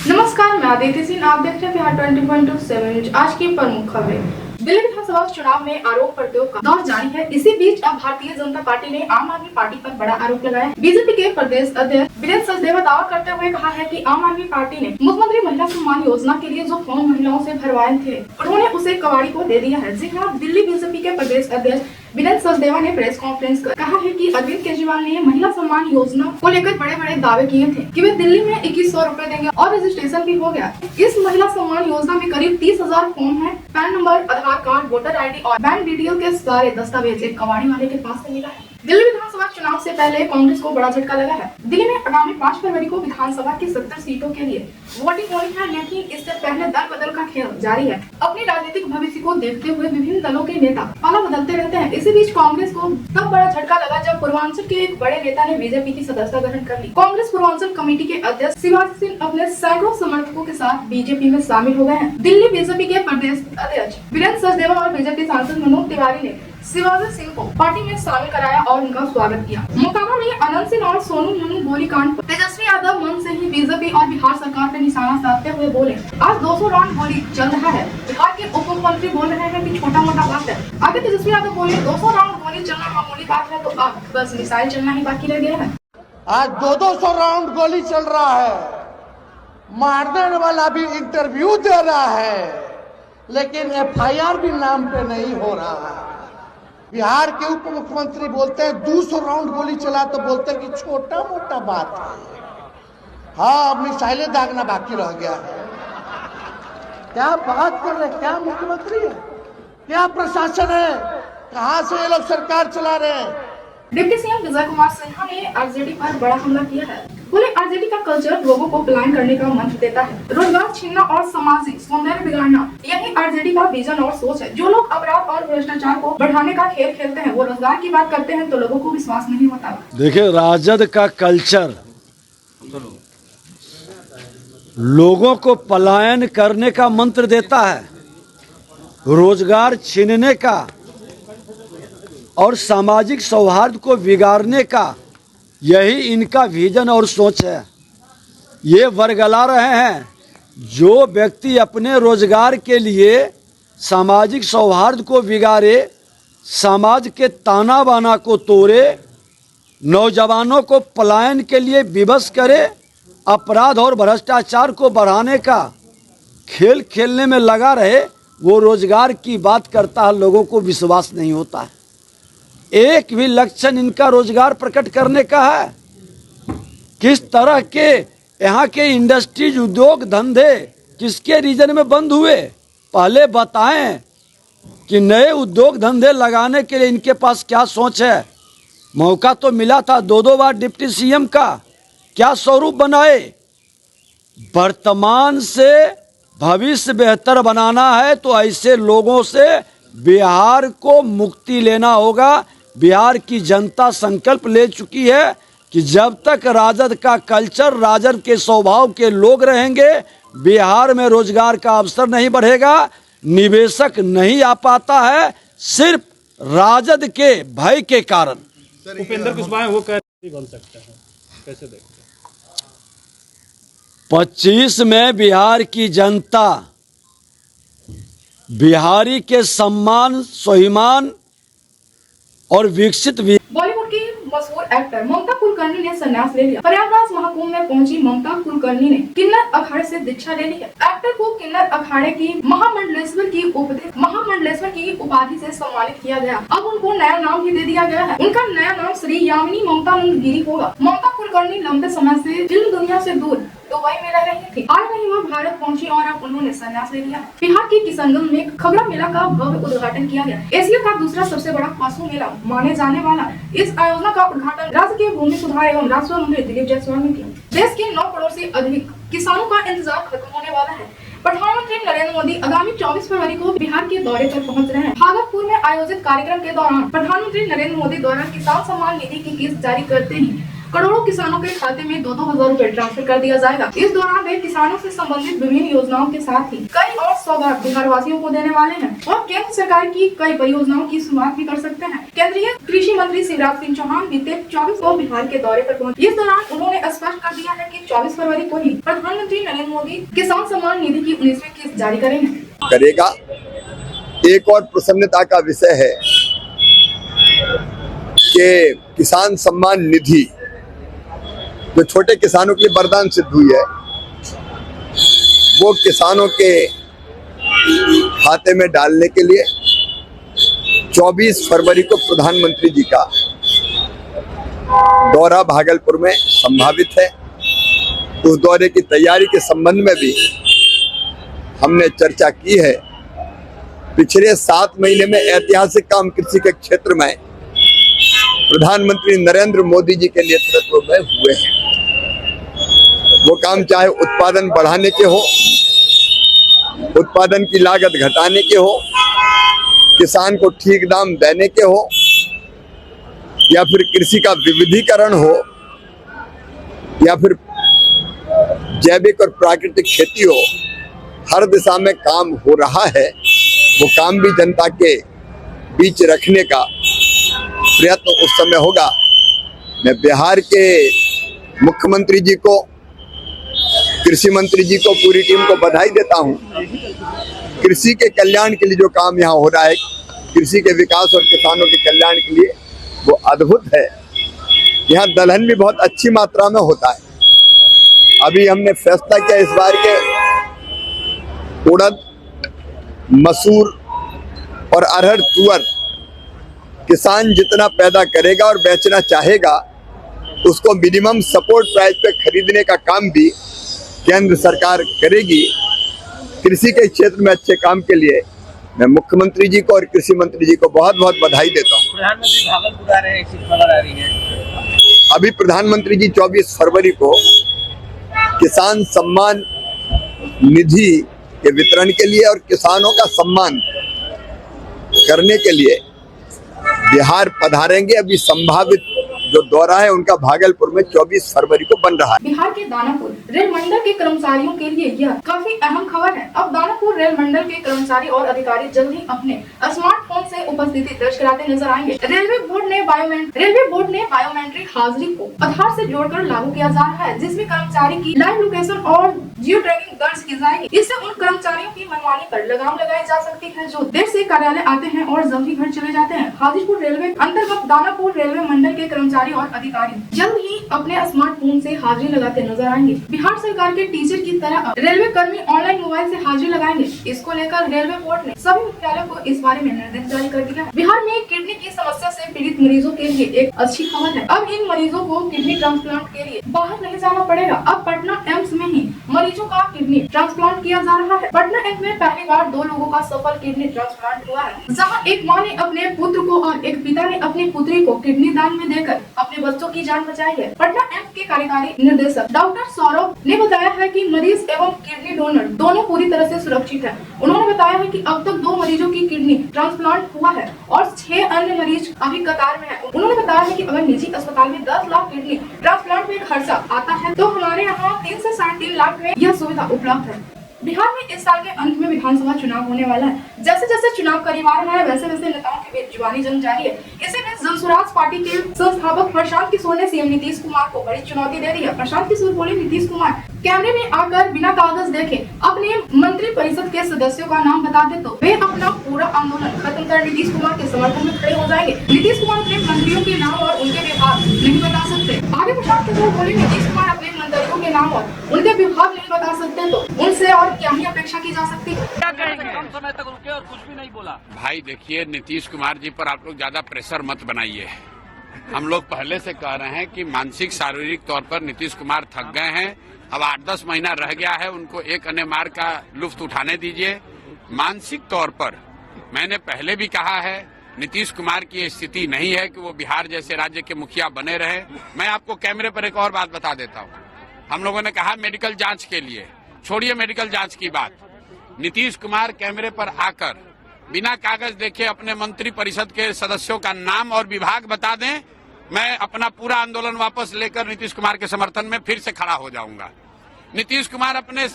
नमस्कार, मैं आदित्य सिंह। आप देख रहे हैं बिहार 20.7 आज की प्रमुख खबरें। दिल्ली विधानसभा चुनाव में आरोप प्रत्यारोप का दौर जारी है। इसी बीच अब भारतीय जनता पार्टी ने आम आदमी पार्टी पर बड़ा आरोप लगाया है। बीजेपी के प्रदेश अध्यक्ष वीरेंद्र सचदेवा दावा करते हुए कहा है कि आम आदमी पार्टी ने मुख्यमंत्री महिला सम्मान योजना के लिए जो फॉर्म महिलाओं से भरवाए थे, उन्होंने उसे कबाड़ी को दे दिया है। जी हाँ, दिल्ली बीजेपी के प्रदेश अध्यक्ष वीरेंद्र सचदेवा ने प्रेस कॉन्फ्रेंस कर कहा है कि अरविंद केजरीवाल ने महिला सम्मान योजना को लेकर बड़े बड़े दावे किए थे कि वे दिल्ली में 2100 रुपए देंगे और रजिस्ट्रेशन भी हो गया। इस महिला सम्मान योजना में करीब 30,000 फॉर्म है। पैन नंबर, आधार कार्ड, वोटर ID और बैंक डिटेल के सारे दस्तावेज एक कबाड़ी वाले के पास से मिला है। दिल्ली विधानसभा चुनाव से पहले कांग्रेस को बड़ा झटका लगा है। दिल्ली में आगामी 5 फरवरी को विधानसभा की 70 सीटों के लिए वोटिंग होनी है, लेकिन इससे पहले दल बदल का खेल जारी है। अपने राजनीतिक भविष्य को देखते हुए विभिन्न दलों के नेता पाला बदलते रहते हैं। इसी बीच कांग्रेस को तब बड़ा झटका लगा जब पूर्वांचल के एक बड़े नेता ने बीजेपी की सदस्यता ग्रहण कर ली। कांग्रेस पूर्वांचल कमेटी के अध्यक्ष शिवाजी सिंह अपने सैकड़ों समर्थकों के साथ बीजेपी में शामिल हो गए हैं। दिल्ली बीजेपी के प्रदेश अध्यक्ष वीरेंद्र सचदेवा और बीजेपी सांसद मनोज तिवारी ने शिवाजी सिंह को पार्टी में शामिल कराया और उनका स्वागत किया। मोकामा में अनंत सिंह और सोनू मोनू गोलीकांड पर तेजस्वी यादव मन से ही बीजेपी और बिहार सरकार पर निशाना साधते हुए बोले, आज 200 राउंड गोली चल रहा है। बिहार के उप मुख्यमंत्री बोल रहे हैं कि छोटा मोटा बात है। आगे तेजस्वी यादव बोले, 200 राउंड गोली चलना मामूली बात है, तो अब बस मिसाइल चलना ही बाकी रह गया है। आज 200 राउंड गोली चल रहा है, मारने वाला भी इंटरव्यू दे रहा है, लेकिन FIR भी नाम पे नहीं हो रहा है। बिहार के उप मुख्यमंत्री बोलते हैं 200 राउंड गोली चला तो बोलते हैं कि छोटा मोटा बात है। हाँ, अब मिसाइलें दागना बाकी रह गया है। क्या बात कर रहे हैं? क्या मुख्यमंत्री है, क्या प्रशासन है, कहां से ये लोग सरकार चला रहे हैं? डिप्टी सीएम विजय कुमार सिन्हा ने आरजेडी पर बड़ा हमला किया है। बोले, आरजेडी का कल्चर लोगों को पलायन करने का मंत्र देता है, रोजगार छीनना और सामाजिक सौंदर्य बिगाड़ना, यही आरजेडी का विजन और सोच है। जो लोग अपराध और भ्रष्टाचार को बढ़ाने का खेल खेलते हैं, वो रोजगार की बात करते हैं तो लोगों को विश्वास नहीं होता। देखिए, राजद का कल्चर लोगों को पलायन करने का मंत्र देता है, रोजगार छीनने का और सामाजिक सौहार्द को बिगाड़ने का, यही इनका विजन और सोच है। ये वर्गला रहे हैं, जो व्यक्ति अपने रोजगार के लिए सामाजिक सौहार्द को बिगाड़े, समाज के ताना बाना को तोड़े, नौजवानों को पलायन के लिए विवश करे, अपराध और भ्रष्टाचार को बढ़ाने का खेल खेलने में लगा रहे, वो रोजगार की बात करता है, लोगों को विश्वास नहीं होता है। एक भी लक्षण इनका रोजगार प्रकट करने का है। किस तरह के यहाँ के इंडस्ट्रीज, उद्योग धंधे किसके रीजन में बंद हुए, पहले बताएं कि नए उद्योग धंधे लगाने के लिए इनके पास क्या सोच है। मौका तो मिला था 2 बार डिप्टी सीएम का, क्या स्वरूप बनाए। वर्तमान से भविष्य बेहतर बनाना है तो ऐसे लोगों से बिहार को मुक्ति लेना होगा। बिहार की जनता संकल्प ले चुकी है कि जब तक राजद का कल्चर, राजद के स्वभाव के लोग रहेंगे, बिहार में रोजगार का अवसर नहीं बढ़ेगा, निवेशक नहीं आ पाता है, सिर्फ राजद के भय के कारण। उपेंद्र कुशवाहा वो कैसे बन सकता है, कैसे देखते हैं? 25 में बिहार की जनता बिहारी के सम्मान, स्वाभिमान और विकसित बॉलीवुड की मशहूर एक्टर ममता कुलकर्णी ने संन्यास ले लिया। प्रयागराज महाकुंभ में पहुंची ममता कुलकर्णी ने किन्नर अखाड़े से दीक्षा ले ली है। एक्टर को किन्नर अखाड़े की महामंडलेश्वर की उपाधि से सम्मानित किया गया। अब उनको नया नाम भी दे दिया गया है। उनका नया नाम श्री यामिनी ममता गिरी होगा। ममता कुलकर्णी लंबे समय से फिल्म दुनिया से दूर दुबई में रह रही थी। आज नहीं वह भारत पहुंची और अब उन्होंने संन्यास ले लिया। बिहार के किशनगंज में खबरा मेला का भव्य उद्घाटन किया गया। एशिया का दूसरा सबसे बड़ा पशु मेला माने जाने वाला इस आयोजन का उद्घाटन राज्य के भूमि सुधार एवं राजस्व मंत्री दिलीप जायसवाल ने किया। देश के 9 करोड़ से अधिक किसानों का इंतजार खत्म होने वाला है। प्रधानमंत्री नरेंद्र मोदी आगामी 24 फरवरी को बिहार के दौरे पर पहुंच रहे हैं। भागलपुर में आयोजित कार्यक्रम के दौरान प्रधानमंत्री नरेंद्र मोदी द्वारा किसान सम्मान निधि की किस्त जारी करते ही करोड़ों किसानों के खाते में 2-2 हजार रुपए ट्रांसफर कर दिया जाएगा। इस दौरान वे किसानों से संबंधित विभिन्न योजनाओं के साथ ही कई और सौगात बिहार वासियों को देने वाले हैं और केंद्र सरकार की कई परियोजनाओं की शुरुआत भी कर सकते हैं। केंद्रीय कृषि मंत्री शिवराज सिंह चौहान बीते 24 को बिहार के दौरे पर पहुंचे। इस दौरान उन्होंने स्पष्ट कर दिया है कि 24 फरवरी को ही प्रधानमंत्री नरेंद्र मोदी किसान सम्मान निधि की 19वीं किस्त जारी करेगा। एक और प्रसन्नता का विषय है कि किसान सम्मान निधि जो छोटे किसानों के लिए वरदान सिद्ध हुई है, वो किसानों के खाते में डालने के लिए 24 फरवरी को प्रधानमंत्री जी का दौरा भागलपुर में संभावित है। उस दौरे की तैयारी के संबंध में भी हमने चर्चा की है। पिछले 7 महीने में ऐतिहासिक काम कृषि के क्षेत्र में प्रधानमंत्री नरेंद्र मोदी जी के नेतृत्व में हुए हैं। वो काम चाहे उत्पादन बढ़ाने के हो, उत्पादन की लागत घटाने के हो, किसान को ठीक दाम देने के हो, या फिर कृषि का विविधीकरण हो, या फिर जैविक और प्राकृतिक खेती हो, हर दिशा में काम हो रहा है। वो काम भी जनता के बीच रखने का प्रयत्न उस समय होगा। मैं बिहार के मुख्यमंत्री जी को, कृषि मंत्री जी को, पूरी टीम को बधाई देता हूं। कृषि के कल्याण के लिए जो काम यहाँ हो रहा है, कृषि के विकास और किसानों के कल्याण के लिए, वो अद्भुत है। यहाँ दलहन भी बहुत अच्छी मात्रा में होता है। अभी हमने फैसला किया इस बार के उड़द, मसूर और अरहर, तुअर किसान जितना पैदा करेगा और बेचना चाहेगा, उसको मिनिमम सपोर्ट प्राइस पे खरीदने का काम भी केंद्र सरकार करेगी। कृषि के क्षेत्र में अच्छे काम के लिए मैं मुख्यमंत्री जी को और कृषि मंत्री जी को बहुत बहुत बधाई देता हूँ। प्रधानमंत्री भागलपुर आ रहे हैं, ऐसी खबर आ रही है। अभी प्रधानमंत्री जी 24 फरवरी को किसान सम्मान निधि के वितरण के लिए और किसानों का सम्मान करने के लिए बिहार पधारेंगे। अभी संभावित जो दौरा है उनका भागलपुर में 24 फरवरी को बन रहा है। बिहार के दानापुर रेल मंडल के कर्मचारियों के लिए यह काफी अहम खबर है। अब दानापुर रेल मंडल के कर्मचारी और अधिकारी जल्द ही अपने स्मार्टफोन से उपस्थिति दर्ज कराते नजर आएंगे। रेलवे बोर्ड ने बायोमेट्रिक हाजिरी को आधार से जोड़कर लागू किया जा रहा है, जिसमें कर्मचारी की लाइव लोकेशन और जियो ट्रैकिंग दर्ज की जाएगी। इससे उन कर्मचारियों की मनमानी पर लगाम लगाई जा सकती है जो देर से कार्यालय आते हैं और जल्दी घर चले जाते हैं। हाजीपुर रेलवे अंतर्गत दानापुर रेलवे मंडल के कर्मचारी और अधिकारी जल्द ही अपने स्मार्टफोन से हाजिरी लगाते नजर आएंगे। बिहार सरकार के टीचर की तरह रेलवे कर्मी ऑनलाइन मोबाइल से हाजिरी लगाएंगे। इसको लेकर रेलवे बोर्ड ने सभी मुख्यालयों को इस बारे में निर्देश जारी कर दिया है। बिहार में किडनी की समस्या से पीड़ित मरीजों के लिए एक अच्छी खबर है। अब इन मरीजों को किडनी ट्रांसप्लांट के लिए बाहर नहीं जाना पड़ेगा। अब पटना एम्स में ही मरीजों का किडनी ट्रांसप्लांट किया जा रहा है। पटना एम्स में पहली बार 2 लोगों का सफल किडनी ट्रांसप्लांट हुआ है, जहां एक मां ने अपने पुत्र को और एक पिता ने अपनी पुत्री को किडनी दान में देकर अपने बच्चों की जान बचाई है। पटना एम्स के कार्यकारी निर्देशक डॉक्टर सौरभ ने बताया है कि मरीज एवं किडनी डोनर दोनों पूरी तरह से सुरक्षित है। उन्होंने बताया है कि अब तक 2 मरीजों की किडनी ट्रांसप्लांट हुआ है और 6 अन्य मरीज अभी कतार में है। उन्होंने बताया है कि अगर निजी अस्पताल में 10 लाख किडनी ट्रांसप्लांट में खर्चा आता है, तो हमारे यहाँ 3 से 3.5 लाख में यह सुविधा उपलब्ध है। बिहार में इस साल के अंत में विधानसभा चुनाव होने वाला है। जैसे जैसे चुनाव करीब आ रहा है, वैसे वैसे नेताओं के बीच जुबानी जंग जारी है। इसी बीच जनसुराज पार्टी के संस्थापक प्रशांत किशोर ने सीएम नीतीश कुमार को बड़ी चुनौती दे दी है। प्रशांत किशोर बोले, नीतीश कुमार कैमरे में आकर बिना कागज देखे अपने मंत्री परिषद के सदस्यों का नाम बता दे तो वे अपना पूरा आंदोलन खत्म कर नीतीश कुमार के समर्थन में खड़े हो जाएंगे। नीतीश कुमार अपने मंत्रियों के नाम और उनके विभाग नहीं बता सकते। आगे प्रशांत किशोर बोले, नीतीश कुमार अपने मंत्रियों के नाम और उनके विभाग नहीं बता सकते तो उनसे और क्या ही अपेक्षा की जा सकती है। क्या कहेंगे? कम समय तक रुके और कुछ भी नहीं बोला। भाई देखिए, नीतीश कुमार जी पर आप लोग ज्यादा प्रेशर मत बनाइए। हम लोग पहले से कह रहे हैं कि मानसिक शारीरिक तौर पर नीतीश कुमार थक गए हैं। अब 8-10 महीना रह गया है, उनको एक अन्य मार्ग का लुत्फ उठाने दीजिए। मानसिक तौर पर मैंने पहले भी कहा है, नीतीश कुमार की स्थिति नहीं है कि वो बिहार जैसे राज्य के मुखिया बने रहे। मैं आपको कैमरे पर एक और बात बता देता हूँ। हम लोगों ने कहा मेडिकल जांच के लिए, छोड़िए मेडिकल जांच की बात, नीतीश कुमार कैमरे पर आकर बिना कागज देखे अपने मंत्री परिषद के सदस्यों का नाम और विभाग बता दें, मैं अपना पूरा आंदोलन वापस लेकर नीतीश कुमार के समर्थन में फिर से खड़ा हो जाऊंगा। नीतीश कुमार अपने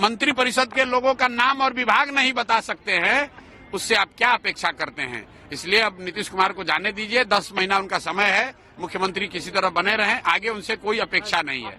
मंत्री परिषद के लोगों का नाम और विभाग नहीं बता सकते हैं, उससे आप क्या अपेक्षा करते हैं? इसलिए अब नीतीश कुमार को जाने दीजिए, 10 महीना उनका समय है, मुख्यमंत्री किसी तरह बने रहें, आगे उनसे कोई अपेक्षा नहीं है।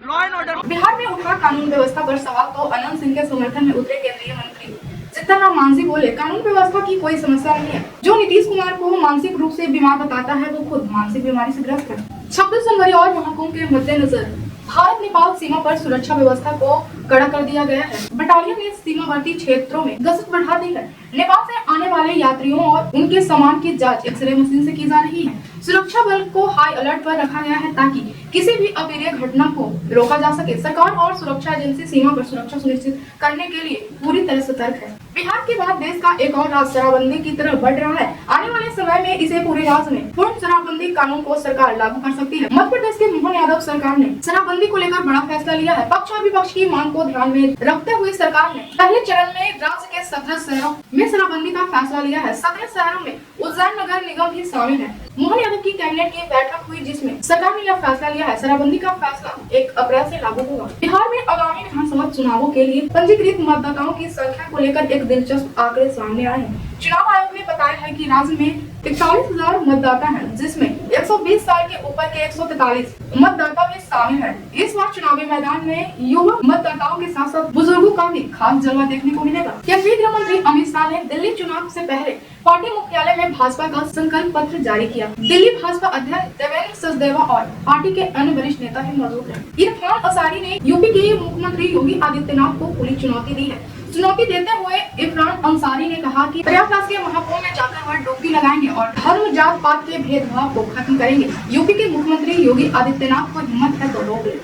बिहार में उठा कानून व्यवस्था पर सवाल तो अनंत सिंह के समर्थन में उतरे केंद्रीय मंत्री सीताराम मांझी बोले, कानून व्यवस्था की कोई समस्या नहीं है। जो नीतीश कुमार को मानसिक रूप से बीमार बताता है वो खुद मानसिक बीमारी से ग्रस्त है। 26 जनवरी और महाकुंभ के मद्देनजर भारत नेपाल सीमा पर सुरक्षा व्यवस्था को कड़ा कर दिया गया है। बटालियन ने सीमावर्ती क्षेत्रों में गश्त बढ़ा दी है। नेपाल से आने वाले यात्रियों और उनके सामान की जांच एक्सरे मशीन से की जा रही है। सुरक्षा बल को हाई अलर्ट पर रखा गया है ताकि किसी भी अप्रिय घटना को रोका जा सके। सरकार और सुरक्षा एजेंसी सीमा पर सुरक्षा सुनिश्चित करने के लिए पूरी तरह सतर्क है। बिहार के बाद देश का एक और राज्य शराबबंदी की तरफ बढ़ रहा है। आने वाले समय में इसे पूरे राज्य में पूर्ण शराबबंदी कानून को सरकार लागू कर सकती है। मध्य प्रदेश के मोहन यादव सरकार ने शराबबंदी को लेकर बड़ा फैसला लिया है। पक्ष और विपक्ष की मांग को ध्यान में रखते हुए सरकार ने पहले चरण में राज्य के 17 शहरों में शराबबंदी का फैसला लिया है। 17 शहरों में उज्जैन नगर निगम भी शामिल है। मोहन यादव की कैबिनेट की बैठक हुई जिसमें सरकार ने यह फैसला लिया है। शराबबंदी का फैसला 1 अप्रैल से लागू होगा। बिहार में आगामी विधानसभा चुनावों के लिए पंजीकृत मतदाताओं की संख्या को लेकर एक दिलचस्प आंकड़े सामने आए हैं। चुनाव आयोग ने बताया है कि राज्य में 41,000 मतदाता हैं, जिसमें 120 साल के ऊपर के 143 मतदाता भी शामिल हैं। इस बार चुनावी मैदान में युवा मतदाताओं के साथ साथ बुजुर्गों का भी खास जलवा देखने को मिलेगा। केंद्रीय गृह मंत्री अमित शाह ने दिल्ली चुनाव से पहले पार्टी मुख्यालय में भाजपा का संकल्प पत्र जारी किया। दिल्ली भाजपा अध्यक्ष देवेंद्र सचदेवा और पार्टी के अन्य वरिष्ठ नेता भी मौजूद हैं। इरफान अंसारी ने यूपी के मुख्यमंत्री योगी आदित्यनाथ को खुली चुनौती दी है। चुनौती देते हुए इरफान अंसारी ने कहा कि प्रयागराज के महाकुंभ में जाकर वह डुबकी लगाएंगे और धर्म जात पात के भेदभाव को खत्म करेंगे। यूपी के मुख्यमंत्री योगी आदित्यनाथ को हिम्मत है तो रोक ले।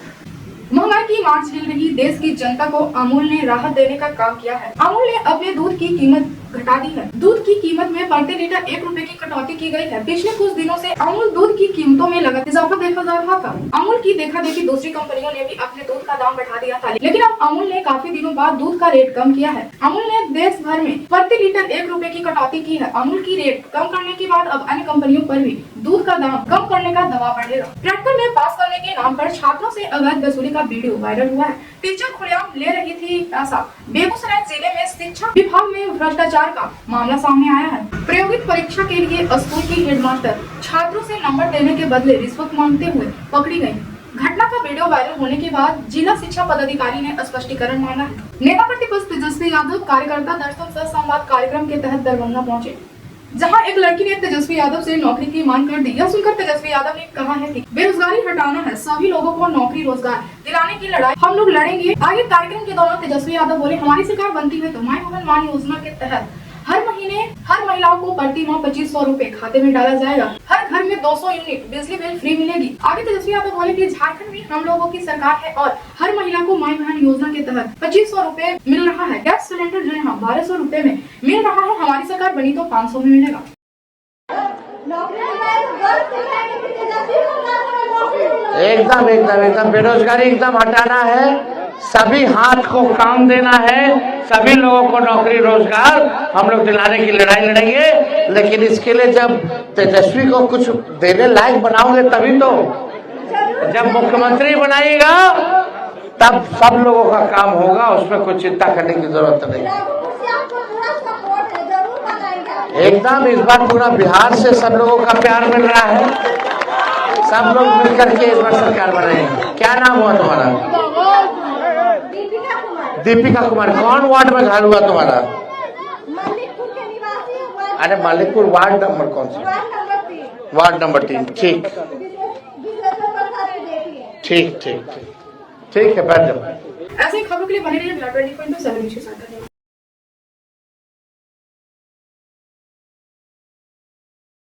महंगाई की मार झेल रही देश की जनता को अमूल ने राहत देने का काम किया है। अमूल ने अपने दूध की कीमत घटा दी है। दूध की कीमत में प्रति लीटर 1 रुपए की कटौती की गई है। पिछले कुछ दिनों से अमूल दूध की कीमतों में लगातार इजाफा देखा जा रहा था। अमूल की देखा देखी दूसरी कंपनियों ने भी अपने दूध का दाम बढ़ा दिया था, लेकिन अब अमूल ने काफी दिनों बाद दूध का रेट कम किया है। अमूल ने देश भर में प्रति लीटर 1 रुपए की कटौती की है। अमूल की रेट कम करने के बाद अब अन्य कंपनियों पर भी दूध का दाम कम करने का दबाव बढ़ेगा। प्रैक्टिकल में पास करने के नाम पर छात्रों से अवैध वसूली का वीडियो वायरल हुआ है। टीचर खुलेआम ले रही थी पैसा। बेगूसराय जिले में शिक्षा विभाग में भ्रष्टाचार का मामला सामने आया है। प्रायोगिक परीक्षा के लिए स्कूल की हेडमास्टर छात्रों से नंबर देने के बदले रिश्वत मांगते हुए पकड़ी गई। घटना का वीडियो वायरल होने के बाद जिला शिक्षा पदाधिकारी ने स्पष्टीकरण मांगा है। नेता प्रतिपक्ष तेजस्वी यादव कार्यकर्ता दर्शन सह संवाद कार्यक्रम के तहत दरभंगा पहुंचे, जहां एक लड़की ने तेजस्वी यादव से नौकरी की मांग कर दी। यह सुनकर तेजस्वी यादव ने कहा है कि बेरोजगारी हटाना है, सभी लोगों को नौकरी रोजगार दिलाने की लड़ाई हम लोग लड़ेंगे। आगे कार्यक्रम के दौरान तेजस्वी यादव बोले, हमारी सरकार बनती है तो माई भवन मान योजना के तहत हर महीने हर महिलाओं को प्रति माह 2500 रुपए खाते में डाला जाएगा। हर घर में 200 यूनिट बिजली बिल फ्री मिलेगी। आगे तेजस्वी यादव बोले कि झारखंड में हम लोगों की सरकार है और हर महिला को माई बहन योजना के तहत 2500 रुपए मिल रहा है। गैस सिलेंडर जो यहाँ 1200 रुपए में मिल रहा है, हमारी सरकार बनी तो 500 में मिलेगा। एकदम एकदम एकदम बेरोजगारी एकदम हटाना है, सभी हाथ को काम देना है, सभी लोगों को नौकरी रोजगार हम लोग दिलाने की लड़ाई लड़ेंगे। लेकिन इसके लिए जब तेजस्वी को कुछ देने लायक बनाओगे तभी तो, जब मुख्यमंत्री बनाएगा तब सब लोगों का काम होगा, उसमें कोई चिंता करने की जरूरत नहीं। एकदम इस बार पूरा बिहार से सब लोगों का प्यार मिल रहा है, सब लोग मिलकर के इस बार सरकार बनाएंगे। क्या नाम हुआ तुम्हारा? दीपिका कुमार। कौन वार्ड में घर हुआ तुम्हारा? अरे मलिकपुर वार्ड नंबर कौन सा? Ward number 3। ठीक ठीक ठीक ठीक ठीक है, बैठ जाओ। ऐसे खबरों के लिए बने रहिए 24/7 के साथ।